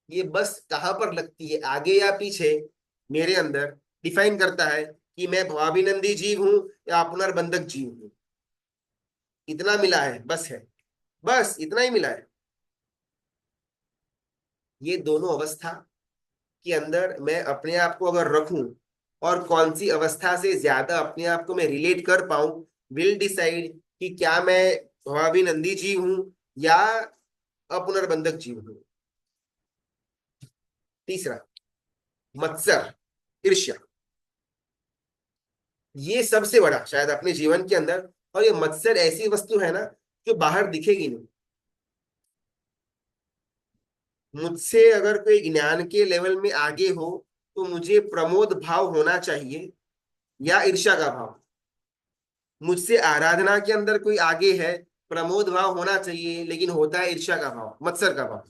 ये बस कहाँ पर लगती है, आगे या पीछे, मेरे अंदर डिफाइन करता है कि मैं भवाभिनंदी जीव हूं या पुनर्बंधक जीव हूं। इतना मिला है, बस है, बस इतना ही मिला है। ये दोनों अवस्था के अंदर मैं अपने आप को अगर रखूं, और कौन सी अवस्था से ज्यादा अपने आप को मैं रिलेट कर पाऊं, विल डिसाइड कि क्या मैं भवाभिनंदी जीव हूं या अपुनर्बंधक जीव हूं। तीसरा, मत्सर, ईर्ष्या। ये सबसे बड़ा शायद अपने जीवन के अंदर, और ये मत्सर ऐसी वस्तु है ना जो बाहर दिखेगी नहीं। मुझसे अगर कोई ज्ञान के लेवल में आगे हो, तो मुझे प्रमोद भाव होना चाहिए या ईर्ष्या का भाव। मुझसे आराधना के अंदर कोई आगे है, प्रमोद भाव होना चाहिए, लेकिन होता है ईर्ष्या का भाव, मत्सर का भाव।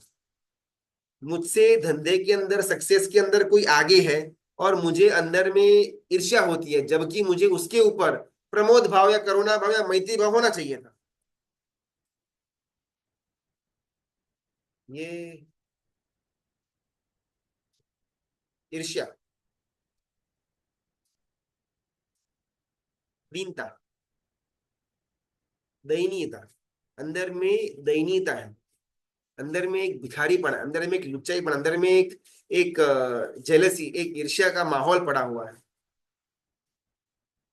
मुझसे धंधे के अंदर, सक्सेस के अंदर कोई आगे है, और मुझे अंदर में ईर्ष्या होती है, जबकि मुझे उसके ऊपर प्रमोद भाव या करुणा भाव या मैत्री भाव होना चाहिए था। ये ईर्ष्या, दीनता, दयनीयता, अंदर में दयनीयता है, अंदर में एक भिखारीपन, अंदर में एक लुच्चाईपन, अंदर में एक एक जेलसी, एक ईर्ष्या का माहौल पड़ा हुआ है।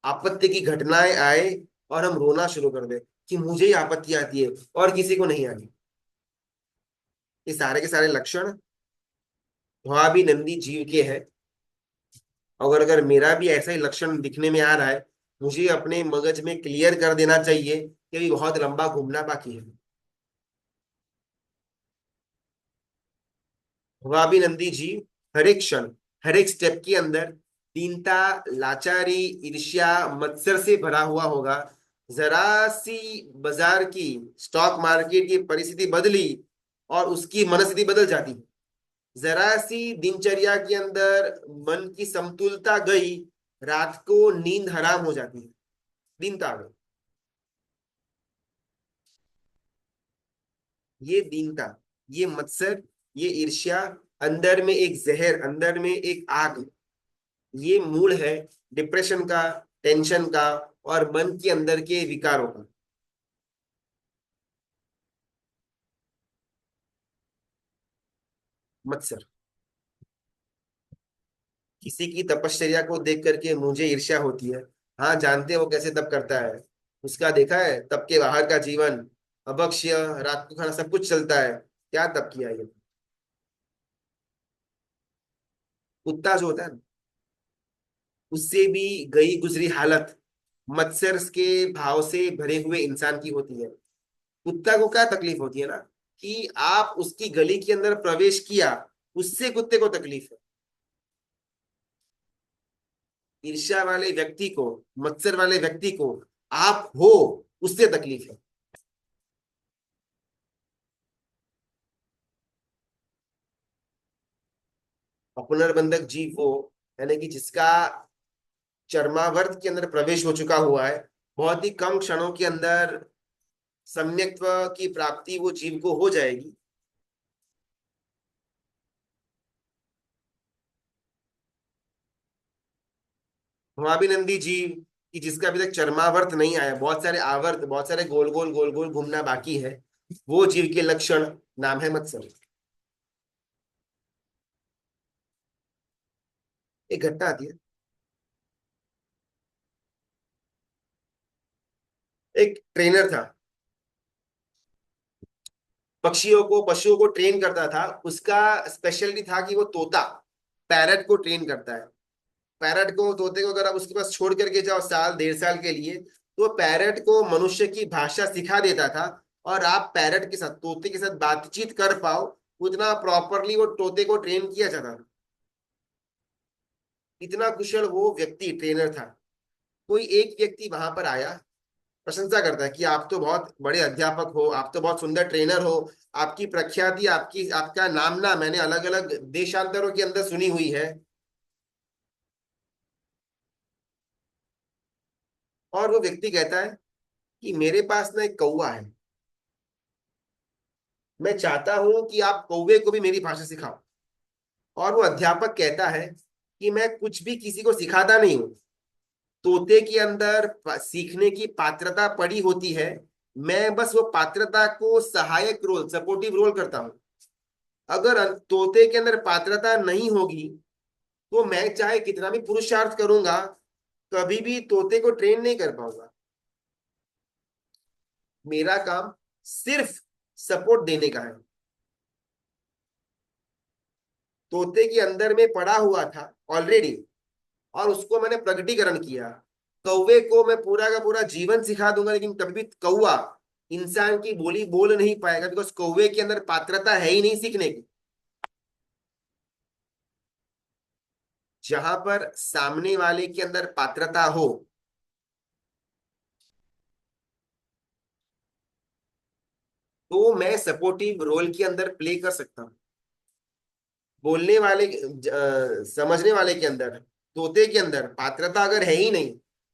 आपत्ति की घटनाएं आए और हम रोना शुरू कर दे कि मुझे ही आपत्ति आती है और किसी को नहीं आती। ये सारे के सारे लक्षण भावाभिनंदी जीव के हैं। और अगर मेरा भी ऐसा ही लक्षण दिखने में आ रहा है, मुझे अपने मगज में क्लियर कर देना चाहिए कि अभी बहुत लंबा घूमना बाकी है। भावाभिनंदी जीव हर एक क्षण, हर एक स्टेप के अंदर दीनता, लाचारी, ईर्ष्या, मत्सर से भरा हुआ होगा। जरा सी बाजार की, स्टॉक मार्केट की परिस्थिति बदली और उसकी मनस्थिति बदल जाती है। जरा सी दिनचर्या के अंदर मन की समतुलता गई, रात को नींद हराम हो जाती है, दीनता आ गई। ये दीनता, ये मत्सर, ये ईर्ष्या, अंदर में एक जहर, अंदर में एक आग, ये मूल है डिप्रेशन का, टेंशन का, और मन के अंदर के विकारों का। मत्सर। किसी की तपश्चर्या को देख करके मुझे ईर्ष्या होती है। हाँ, जानते हो कैसे तप करता है, उसका देखा है तप के बाहर का जीवन, अभक्ष्य, रात को खाना, सब कुछ चलता है, क्या तप किया ये। कुत्ता जो होता है ना, उससे भी गई गुजरी हालत मत्सर के भाव से भरे हुए इंसान की होती है। कुत्ता को क्या तकलीफ होती है ना, कि आप उसकी गली के अंदर प्रवेश किया, उससे कुत्ते को तकलीफ है। ईर्ष्या वाले व्यक्ति को, मत्सर वाले व्यक्ति को आप हो, उससे तकलीफ है। अपनर्बंधक जीव वो, यानी कि जिसका चरमावर्त के अंदर प्रवेश हो चुका हुआ है, बहुत ही कम क्षणों के अंदर सम्यक्त्व की प्राप्ति वो जीव को हो जाएगी। भवाभिनंदी जीव कि जिसका अभी तक चरमावर्त नहीं आया, बहुत सारे आवर्त, बहुत सारे गोल गोल घूमना बाकी है, वो जीव के लक्षण नाम है मत्सर। एक घटना आती है। एक ट्रेनर था, पशुओं को ट्रेन करता था। उसका स्पेशलिटी था कि वो तोता, पैरट को ट्रेन करता है। पैरट को, तोते को अगर आप उसके पास छोड़ करके जाओ साल 1.5 साल के लिए, तो पैरट को मनुष्य की भाषा सिखा देता था। और आप पैरट के साथ, तोते के साथ बातचीत कर पाओ, उतना प्रॉपरली वो तोते को ट्रेन किया जाता था। इतना कुशल वो व्यक्ति ट्रेनर था। कोई एक व्यक्ति वहां पर आया, प्रशंसा करता है कि आप तो बहुत बड़े अध्यापक हो, आप तो बहुत सुंदर ट्रेनर हो, आपकी प्रख्याति, आपकी आपका नाम ना मैंने अलग अलग देशांतरों के अंदर सुनी हुई है। और वो व्यक्ति कहता है कि मेरे पास ना एक कौवा है, मैं चाहता हूं कि आप कौवे को भी मेरी भाषा सिखाओ। और वो अध्यापक कहता है कि मैं कुछ भी किसी को सिखाता नहीं हूं, तोते के अंदर सीखने की पात्रता पड़ी होती है, मैं बस वो पात्रता को सहायक रोल, सपोर्टिव रोल करता हूं। अगर तोते के अंदर पात्रता नहीं होगी, तो मैं चाहे कितना भी पुरुषार्थ करूंगा, कभी भी तोते को ट्रेन नहीं कर पाऊंगा। मेरा काम सिर्फ सपोर्ट देने का है। तोते के अंदर में पड़ा हुआ था ऑलरेडी, और उसको मैंने प्रकटीकरण किया। कौवे को मैं पूरा का पूरा जीवन सिखा दूंगा, लेकिन कभी भी कौवा इंसान की बोली बोल नहीं पाएगा, बिकॉज कौवे के अंदर पात्रता है ही नहीं सीखने की। जहां पर सामने वाले के अंदर पात्रता हो, तो मैं सपोर्टिव रोल के अंदर प्ले कर सकता हूँ। बोलने वाले समझने वाले के अंदर, तोते के अंदर पात्रता अगर है ही नहीं,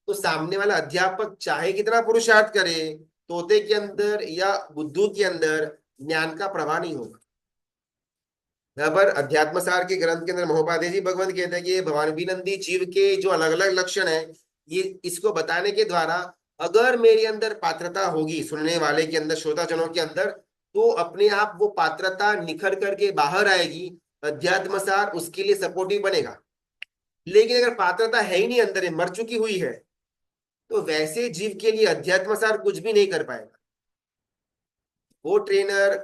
तो सामने वाला अध्यापक चाहे कितना पुरुषार्थ करे, तोते के अंदर या बुद्धू के अंदर ज्ञान का प्रवाह नहीं होगा। यहाँ पर अध्यात्म सार के ग्रंथ के अंदर महोपाध्याय जी भगवंत कहते हैं कि ये भवानंदी जीव के जो अलग अलग लक्षण है, ये इसको बताने के द्वारा अगर मेरे अंदर पात्रता होगी, सुनने वाले के अंदर, श्रोताजनों के अंदर, तो अपने आप वो पात्रता निखर करके बाहर आएगी। अध्यात्म सार उसके लिए सपोर्टिव बनेगा। लेकिन अगर पात्रता है ही नहीं, अंदर है, मर चुकी हुई है, तो वैसे जीव के लिए अध्यात्म सार कुछ भी नहीं कर पाएगा। वो ट्रेनर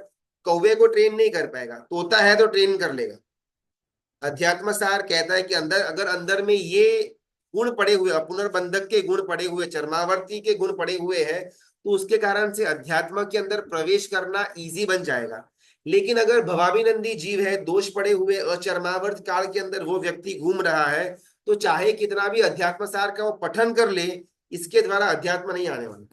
कौवे को ट्रेन नहीं कर पाएगा, तोता है तो ट्रेन कर लेगा। अध्यात्म सार कहता है कि अंदर, अगर अंदर में ये गुण पड़े हुए, अपुनर्बंधक के गुण पड़े हुए, चरमावर्ती के गुण पड़े हुए हैं, तो उसके कारण से अध्यात्म के अंदर प्रवेश करना इजी बन जाएगा। लेकिन अगर भवाभिनंदी जीव है, दोष पड़े हुए अचरमावर्त काल के अंदर वो व्यक्ति घूम रहा है, तो चाहे कितना भी अध्यात्म सार का वो पठन कर ले, इसके द्वारा अध्यात्म नहीं आने वाला।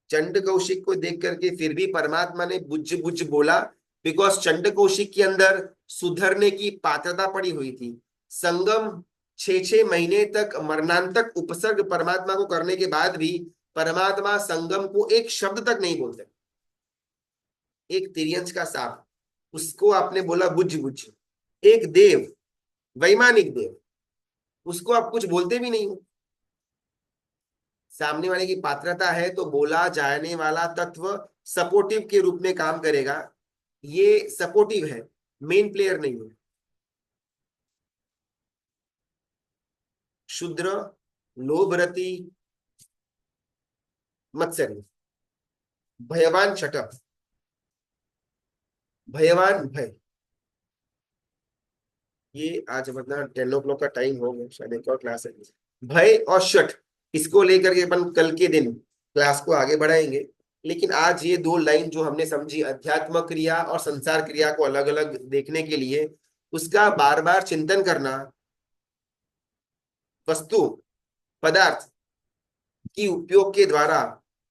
चंड कौशिक को देख करके फिर भी परमात्मा ने बुझ बुझ बोला, बिकॉज चंड कौशिक के अंदर सुधरने की पात्रता पड़ी हुई थी। संगम 6 6 महीने तक मरणांतक उपसर्ग परमात्मा को करने के बाद भी परमात्मा संगम को एक शब्द तक नहीं बोलते। एक तिर्यंश का सांप, उसको आपने बोला बुझ बुझ। एक देव, वैमानिक देव, उसको आप कुछ बोलते भी नहीं हो। सामने वाले की पात्रता है तो बोला जाने वाला तत्व सपोर्टिव के रूप में काम करेगा। ये सपोर्टिव है, मेन प्लेयर नहीं है। शुद्र, लोभरती, मत्सरी, भयवान छठक, भयवान भय। ये आज मतलब 10 o'clock का टाइम हो गया, शायद एक और क्लास है। भय और शठ, इसको लेकर के अपन कल के दिन क्लास को आगे बढ़ाएंगे। लेकिन आज ये दो लाइन जो हमने समझी, अध्यात्म क्रिया और संसार क्रिया को अलग अलग देखने के लिए उसका बार बार चिंतन करना, वस्तु पदार्थ की उपयोग के द्वारा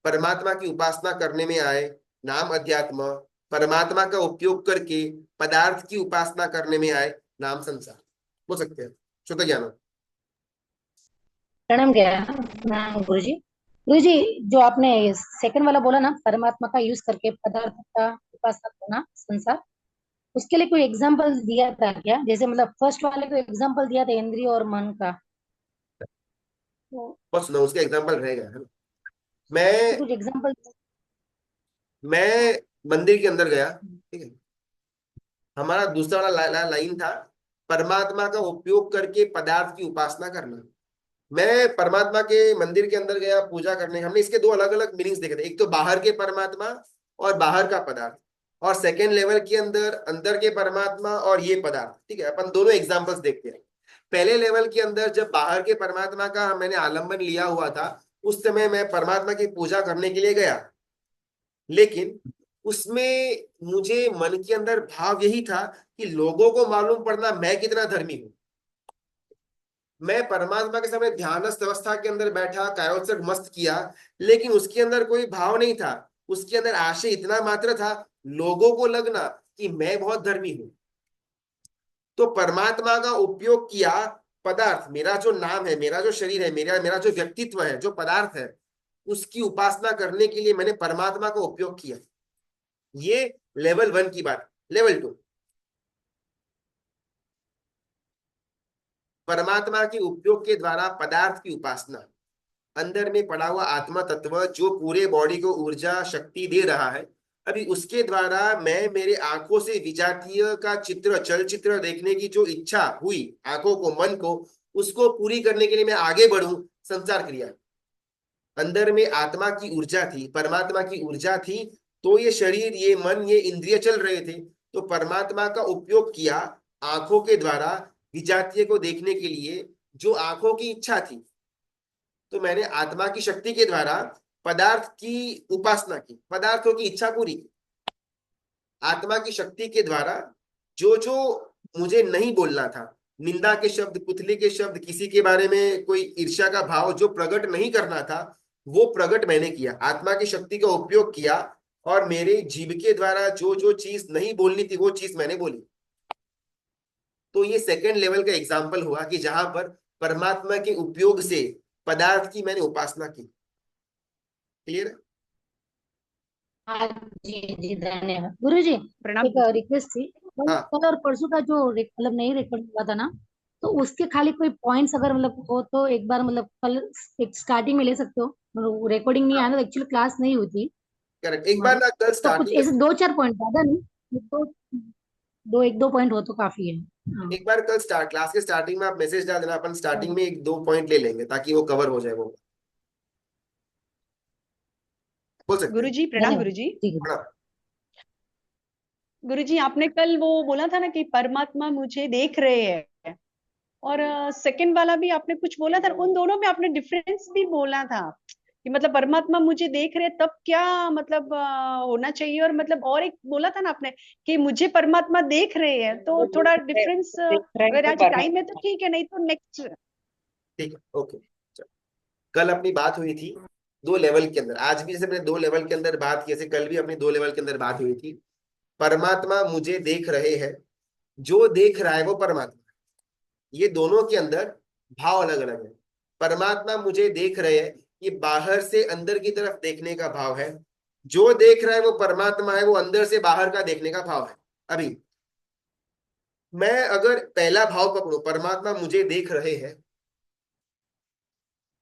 परमात्मा की उपासना करने में आए, नाम अध्यात्म। परमात्मा का उपयोग करके पदार्थ की उपासना करने में आए, नाम संसार। हो सकते हैं श्रोता ज्ञान। प्रणाम क्या प्रणाम गुरुजी। गुरुजी, जो आपने सेकंड वाला बोला ना, परमात्मा का यूज करके पदार्थ का उपासना करना संसार, उसके लिए कोई एग्जांपल दिया था क्या? जैसे मतलब फर्स्ट वाले को एग्जांपल दिया था इंद्रिय और मन का, तो बस सुनो, उसका एग्जाम्पल रहेगा, है ना। तो मैं कुछ एग्जांपल। मैं मंदिर के अंदर गया, ठीक है। हमारा दूसरा वाला लाइन था, परमात्मा का उपयोग करके पदार्थ की उपासना करना। मैं परमात्मा के मंदिर के अंदर गया पूजा करने, हमने इसके दो अलग अलग मीनिंग्स देखे थे। एक तो बाहर के परमात्मा और बाहर का पदार्थ, और सेकेंड लेवल के अंदर अंदर के परमात्मा और ये पदार्थ, ठीक है। अपन दोनों एग्जांपल्स देखते हैं। पहले लेवल के अंदर जब बाहर के परमात्मा का मैंने आलंबन लिया हुआ था, उस समय मैं परमात्मा की पूजा करने के लिए गया, लेकिन उसमें मुझे मन के अंदर भाव यही था कि लोगों को मालूम पड़ना मैं कितना धर्मी हूं। मैं परमात्मा के सामने ध्यानस्थ अवस्था के अंदर बैठा, कायोत्सर्ग मस्त किया, लेकिन उसके अंदर कोई भाव नहीं था। उसके अंदर आशय इतना मात्र था, लोगों को लगना कि मैं बहुत धर्मी हूं। तो परमात्मा का उपयोग किया, पदार्थ मेरा जो नाम है, मेरा जो शरीर है, मेरा मेरा जो व्यक्तित्व है, जो पदार्थ है, उसकी उपासना करने के लिए मैंने परमात्मा का उपयोग किया। ये लेवल 1 की बात। लेवल 2, परमात्मा के उपयोग के द्वारा पदार्थ की उपासना। अंदर में पड़ा हुआ आत्मा तत्व जो पूरे बॉडी को ऊर्जा शक्ति दे रहा है, अभी उसके द्वारा मैं मेरे आंखों से विजातीय का चित्र चलचित्र देखने की जो इच्छा हुई, आंखों को मन को, उसको पूरी करने के लिए मैं आगे बढ़ूं, संसार क्रिया। अंदर में आत्मा की ऊर्जा थी, परमात्मा की ऊर्जा थी, तो ये शरीर, ये मन, ये इंद्रिय चल रहे थे। तो परमात्मा का उपयोग किया आंखों के द्वारा विजातीय को देखने के लिए, जो आंखों की इच्छा थी। तो मैंने आत्मा की शक्ति के द्वारा पदार्थ की उपासना की, पदार्थों की इच्छा पूरी की। आत्मा की शक्ति के द्वारा जो जो मुझे नहीं बोलना था, निंदा के शब्द, पुतली के शब्द, किसी के बारे में कोई ईर्ष्या का भाव जो प्रकट नहीं करना था, वो प्रकट मैंने किया, आत्मा की शक्ति का उपयोग किया। और मेरे जीव के द्वारा जो जो चीज नहीं बोलनी थी, वो चीज मैंने बोली। तो ये सेकंड लेवल का एग्जाम्पल हुआ कि जहां पर परमात्मा के उपयोग से पदार्थ की मैंने उपासना की। क्लियर? हाँ जी जी, धन्यवाद गुरु जी। प्रणाम एक गुरुजी। रिक्वेस्ट थी, हाँ, कल और परसों का जो मतलब नहीं रिकॉर्ड हुआ था ना, तो उसके खाली कोई पॉइंट्स अगर मतलब हो तो एक बार मतलब कल एक स्टार्टिंग में ले सकते हो। मतलब रिकॉर्डिंग नहीं आया तो एक्चुअली क्लास नहीं हुई थी करेक्ट। एक बार हमारी। ना कल तो कुछ स्टार्टिंग, ऐसे दो चार पॉइंट, ज्यादा नहीं, दो दो एक दो पॉइंट हो तो काफी है। हाँ। एक बार कल स्टार्ट क्लास के स्टार्टिंग में आप मैसेज डाल देना, अपन स्टार्टिंग में एक दो पॉइंट ले लेंगे ताकि वो कवर हो जाए, वो बोल सकते हैं। गुरुजी प्रणाम धन्यवाद। गुरुजी। ठीक है। हाँ, गुरुजी, आपने कल वो बोला था ना कि परमात्मा मुझे देख रहे हैं, और सेकंड वाला भी आपने कुछ बोला था, उन दोनों में आपने डिफरेंस भी बोला था कि मतलब परमात्मा मुझे देख रहे हैं तब क्या मतलब होना चाहिए, और मतलब और एक बोला था ना आपने कि मुझे परमात्मा देख रहे हैं, तो थोड़ा डिफरेंस देख रहे हैं अगर तो आज टाइम है तो ठीक है, नहीं तो नेक्स्ट। ठीक है, ओके। कल अपनी बात हुई थी दो लेवल के अंदर, आज भी जैसे मैंने दो लेवल के अंदर बात की, जैसे कल भी अपनी दो लेवल के अंदर बात हुई थी। परमात्मा मुझे देख रहे हैं, जो देख रहा है वो परमात्मा। ये दोनों के अंदर भाव अलग अलग है। परमात्मा मुझे देख रहे हैं, ये बाहर से अंदर की तरफ देखने का भाव है। जो देख रहा है वो परमात्मा है, वो अंदर से बाहर का देखने का भाव है। अभी मैं अगर पहला भाव पकड़ू, परमात्मा मुझे देख रहे हैं,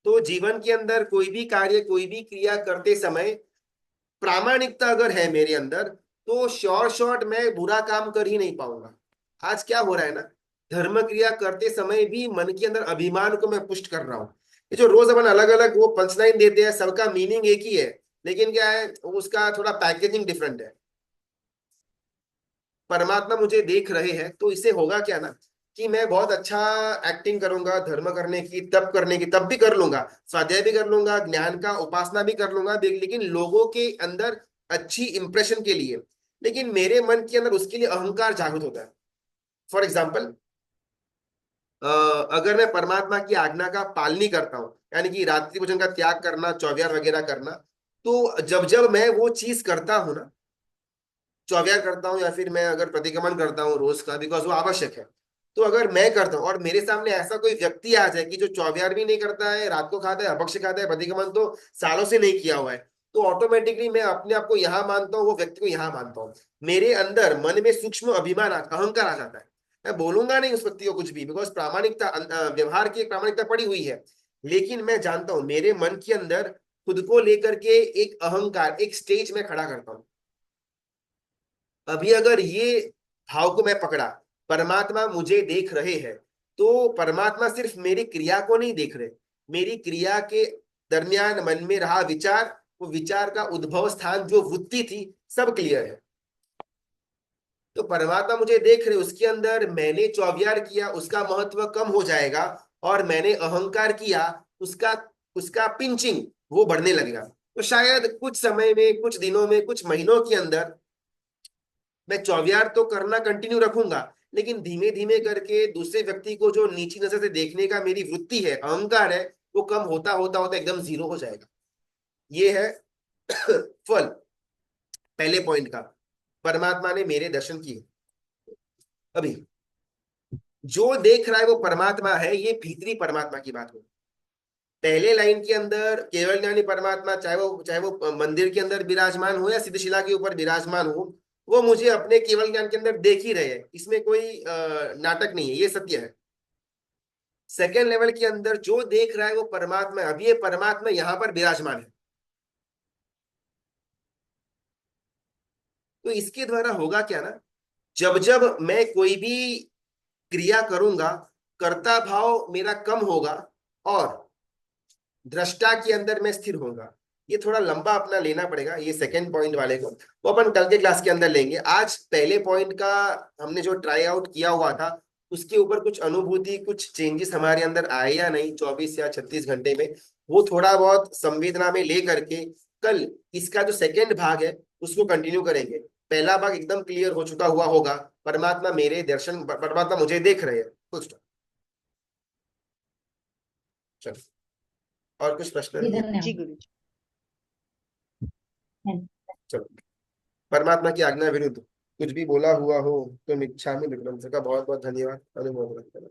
तो जीवन के अंदर कोई भी कार्य, कोई भी क्रिया करते समय प्रामाणिकता अगर है मेरे अंदर, तो श्योर शॉट मैं बुरा काम कर ही नहीं पाऊंगा। आज क्या हो रहा है ना, धर्म क्रिया करते समय भी मन के अंदर अभिमान को मैं पुष्ट कर रहा हूँ। ये जो रोज अपन अलग अलग वो पंचलाइन देते हैं, सबका मीनिंग एक ही है, लेकिन क्या है, उसका थोड़ा पैकेजिंग डिफरेंट है। परमात्मा मुझे देख रहे हैं, तो इससे होगा क्या ना, कि मैं बहुत अच्छा एक्टिंग करूंगा, धर्म करने की, तप करने की, तब भी कर लूंगा, स्वाध्याय भी कर लूंगा, ज्ञान का उपासना भी कर लूंगा, लेकिन लोगों के अंदर अच्छी इंप्रेशन के लिए, लेकिन मेरे मन के अंदर उसके लिए अहंकार जागृत होता है। फॉर एग्जाम्पल, अगर मैं परमात्मा की आज्ञा का पालनी करता हूँ, यानी कि रात्रि भोजन का त्याग करना, चौविहार वगैरह करना, तो जब जब मैं वो चीज करता हूँ ना, चौविहार करता हूँ या फिर मैं अगर प्रतिक्रमण करता हूँ रोज का, बिकॉज वो आवश्यक है, तो अगर मैं करता हूँ और मेरे सामने ऐसा कोई व्यक्ति आ जाए कि जो चौविहार भी नहीं करता है, रात को खाता है, अपक्ष खाता है, प्रतिक्रमण तो सालों से नहीं किया हुआ है, तो ऑटोमेटिकली मैं अपने आप को यहाँ मानता हूँ, वो व्यक्ति को यहाँ मानता हूँ। मेरे अंदर मन में सूक्ष्म अभिमान अहंकार आ जाता है। मैं बोलूंगा नहीं उस व्यक्ति को कुछ भी, बिकॉज प्रामाणिकता व्यवहार की एक प्रामाणिकता पड़ी हुई है, लेकिन मैं जानता हूं मेरे मन के अंदर खुद को लेकर के एक अहंकार, एक स्टेज में खड़ा करता हूं। अभी अगर ये भाव को मैं पकड़ा, परमात्मा मुझे देख रहे हैं, तो परमात्मा सिर्फ मेरी क्रिया को नहीं देख रहे, मेरी क्रिया के दरमियान मन में रहा विचार, वो विचार का उद्भव स्थान, जो वृत्ति थी, सब क्लियर है। तो परमात्मा मुझे देख रहे, उसके अंदर मैंने चौविहार किया उसका महत्व कम हो जाएगा, और मैंने अहंकार किया उसका उसका पिंचिंग वो बढ़ने लगेगा। तो शायद कुछ समय में, कुछ दिनों में, कुछ महीनों के अंदर मैं चौविहार तो करना कंटिन्यू रखूंगा, लेकिन धीमे धीमे करके दूसरे व्यक्ति को जो नीची नजर से देखने का मेरी वृत्ति है, अहंकार है, वो कम होता होता होता एकदम जीरो हो जाएगा। ये है फल पहले पॉइंट का, परमात्मा ने मेरे दर्शन किए। अभी जो देख रहा है वो परमात्मा है, ये भीतरी परमात्मा की बात हो। पहले लाइन के अंदर केवल ज्ञानी परमात्मा, चाहे वो मंदिर के अंदर विराजमान हो या सिद्धशिला के ऊपर विराजमान हो, वो मुझे अपने केवल ज्ञान के अंदर देख ही रहे हैं, इसमें कोई नाटक नहीं है, ये सत्य है। सेकेंड लेवल के अंदर जो देख रहा है वो परमात्मा है, अभी ये परमात्मा यहां पर विराजमान है। तो इसके द्वारा होगा क्या ना, जब जब मैं कोई भी क्रिया करूंगा, कर्ता भाव मेरा कम होगा, और दृष्टा के अंदर मैं स्थिर होगा। ये थोड़ा लंबा अपना लेना पड़ेगा, ये सेकंड पॉइंट वाले को वो अपन कल के क्लास के अंदर लेंगे। आज पहले पॉइंट का हमने जो ट्राई आउट किया हुआ था, उसके ऊपर कुछ अनुभूति, कुछ चेंजेस हमारे अंदर आए या नहीं 24 या 36 घंटे में, वो थोड़ा बहुत संवेदना में ले करके कल इसका जो सेकेंड भाग है उसको कंटिन्यू करेंगे। पहला भाग एकदम क्लियर हो चुका हुआ होगा, परमात्मा मेरे दर्शन, परमात्मा मुझे देख रहे हैं, फुल स्टॉप। चलो, और कुछ प्रश्न जी है? जी धन्यवाद। गुरु जी। चलो, परमात्मा की आज्ञा विरुद्ध कुछ भी बोला हुआ हो तो मिच्छामि दुक्कडम। का बहुत बहुत धन्यवाद, अनुमोदन।